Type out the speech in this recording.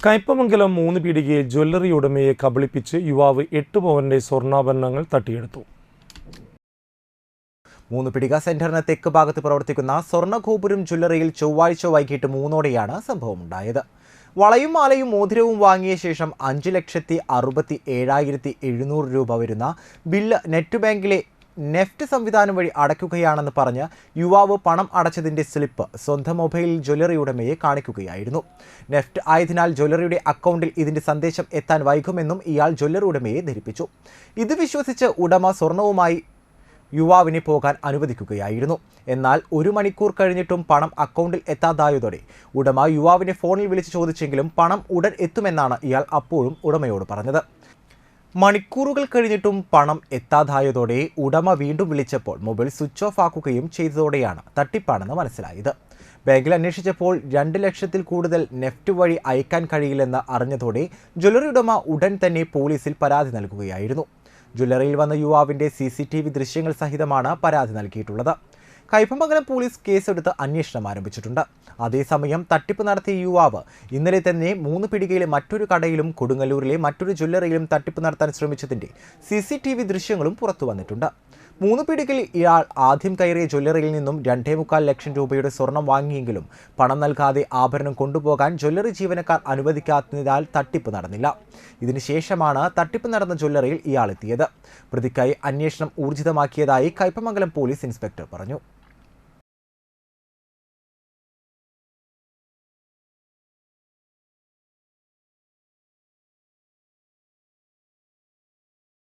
കയ്പമംഗലം 3 പീടികയിൽ ജ്വല്ലറി ഉടമയെ കബളിപ്പിച്ച് യുവാവ് 8 പവന്റെ സ്വർണ്ണാഭരണങ്ങൾ തട്ടിയെടുത്തു. 3 പീടിക സെന്ററിന് തെക്ക് ഭാഗത്ത് പ്രവർത്തിക്കുന്ന സ്വർണ്ണഗോപുരം ജ്വല്ലറിയിൽ ചൊവ്വാഴ്ച വൈകിട്ട് 3:00-ഓടെയാണ് സംഭവമുണ്ടായത്. വളയും മാലയും മോതിരവും വാങ്ങിയ ശേഷം 5,67,700 രൂപ വരുന്ന ബില്ല് നെറ്റ് ബാങ്കിലെ നെഫ്റ്റ് സംവിധാനം വഴി അടയ്ക്കുകയാണെന്ന് പറഞ്ഞ് യുവാവ് പണം അടച്ചതിന്റെ സ്ലിപ്പ് സ്വന്തം മൊബൈലിൽ ജ്വല്ലറി ഉടമയെ കാണിക്കുകയായിരുന്നു. നെഫ്റ്റ് ആയതിനാൽ ജ്വല്ലറിയുടെ അക്കൗണ്ടിൽ ഇതിന്റെ സന്ദേശം എത്താൻ വൈകുമെന്നും ഇയാൾ ജ്വല്ലറി ഉടമയെ ധരിപ്പിച്ചു. ഇത് വിശ്വസിച്ച് ഉടമ സ്വർണവുമായി യുവാവിനെ പോകാൻ അനുവദിക്കുകയായിരുന്നു. എന്നാൽ 1 മണിക്കൂർ കഴിഞ്ഞിട്ടും പണം അക്കൗണ്ടിൽ എത്താതായതോടെ ഉടമ യുവാവിനെ ഫോണിൽ വിളിച്ച് ചോദിച്ചെങ്കിലും പണം ഉടൻ എത്തുമെന്നാണ് ഇയാൾ അപ്പോഴും ഉടമയോട് പറഞ്ഞത്. മണിക്കൂറുകൾ കഴിഞ്ഞിട്ടും പണം എത്താതായതോടെ ഉടമ വീണ്ടും വിളിച്ചപ്പോൾ മൊബൈൽ സ്വിച്ച് ഓഫ് ആക്കുകയും ചെയ്തതോടെയാണ് തട്ടിപ്പാണെന്ന് മനസ്സിലായത്. ബാങ്കിൽ അന്വേഷിച്ചപ്പോൾ 2 ലക്ഷത്തിൽ കൂടുതൽ നെഫ്റ്റ് വഴി അയക്കാൻ കഴിയില്ലെന്ന് അറിഞ്ഞതോടെ ജ്വല്ലറി ഉടമ ഉടൻ തന്നെ പോലീസിൽ പരാതി നൽകുകയായിരുന്നു. ജ്വല്ലറിയിൽ വന്ന യുവാവിന്റെ CCTV ദൃശ്യങ്ങൾ സഹിതമാണ് പരാതി നൽകിയിട്ടുള്ളത്. കയ്പമംഗലം പോലീസ് കേസെടുത്ത് അന്വേഷണം ആരംഭിച്ചിട്ടുണ്ട്. അതേസമയം തട്ടിപ്പ് നടത്തിയ യുവാവ് ഇന്നലെ തന്നെ 3 പീടികയിലെ മറ്റൊരു കടയിലും കൊടുങ്ങല്ലൂരിലെ മറ്റൊരു ജ്വല്ലറിയിലും തട്ടിപ്പ് നടത്താൻ ശ്രമിച്ചതിന്റെ CCTV ദൃശ്യങ്ങളും പുറത്തു വന്നിട്ടുണ്ട്. 3 പീടികയിൽ ഇയാൾ ആദ്യം കയറിയ ജ്വല്ലറിയിൽ നിന്നും 2.25 ലക്ഷം രൂപയുടെ സ്വർണം വാങ്ങിയെങ്കിലും പണം നൽകാതെ ആഭരണം കൊണ്ടുപോകാൻ ജ്വല്ലറി ജീവനക്കാർ അനുവദിക്കാത്തതിനാൽ തട്ടിപ്പ് നടന്നില്ല. ഇതിനുശേഷമാണ് തട്ടിപ്പ് നടന്ന ജ്വല്ലറിയിൽ ഇയാൾ എത്തിയത്. പ്രതിക്കായി അന്വേഷണം ഊർജിതമാക്കിയതായി കയ്പമംഗലം പോലീസ് ഇൻസ്പെക്ടർ പറഞ്ഞു.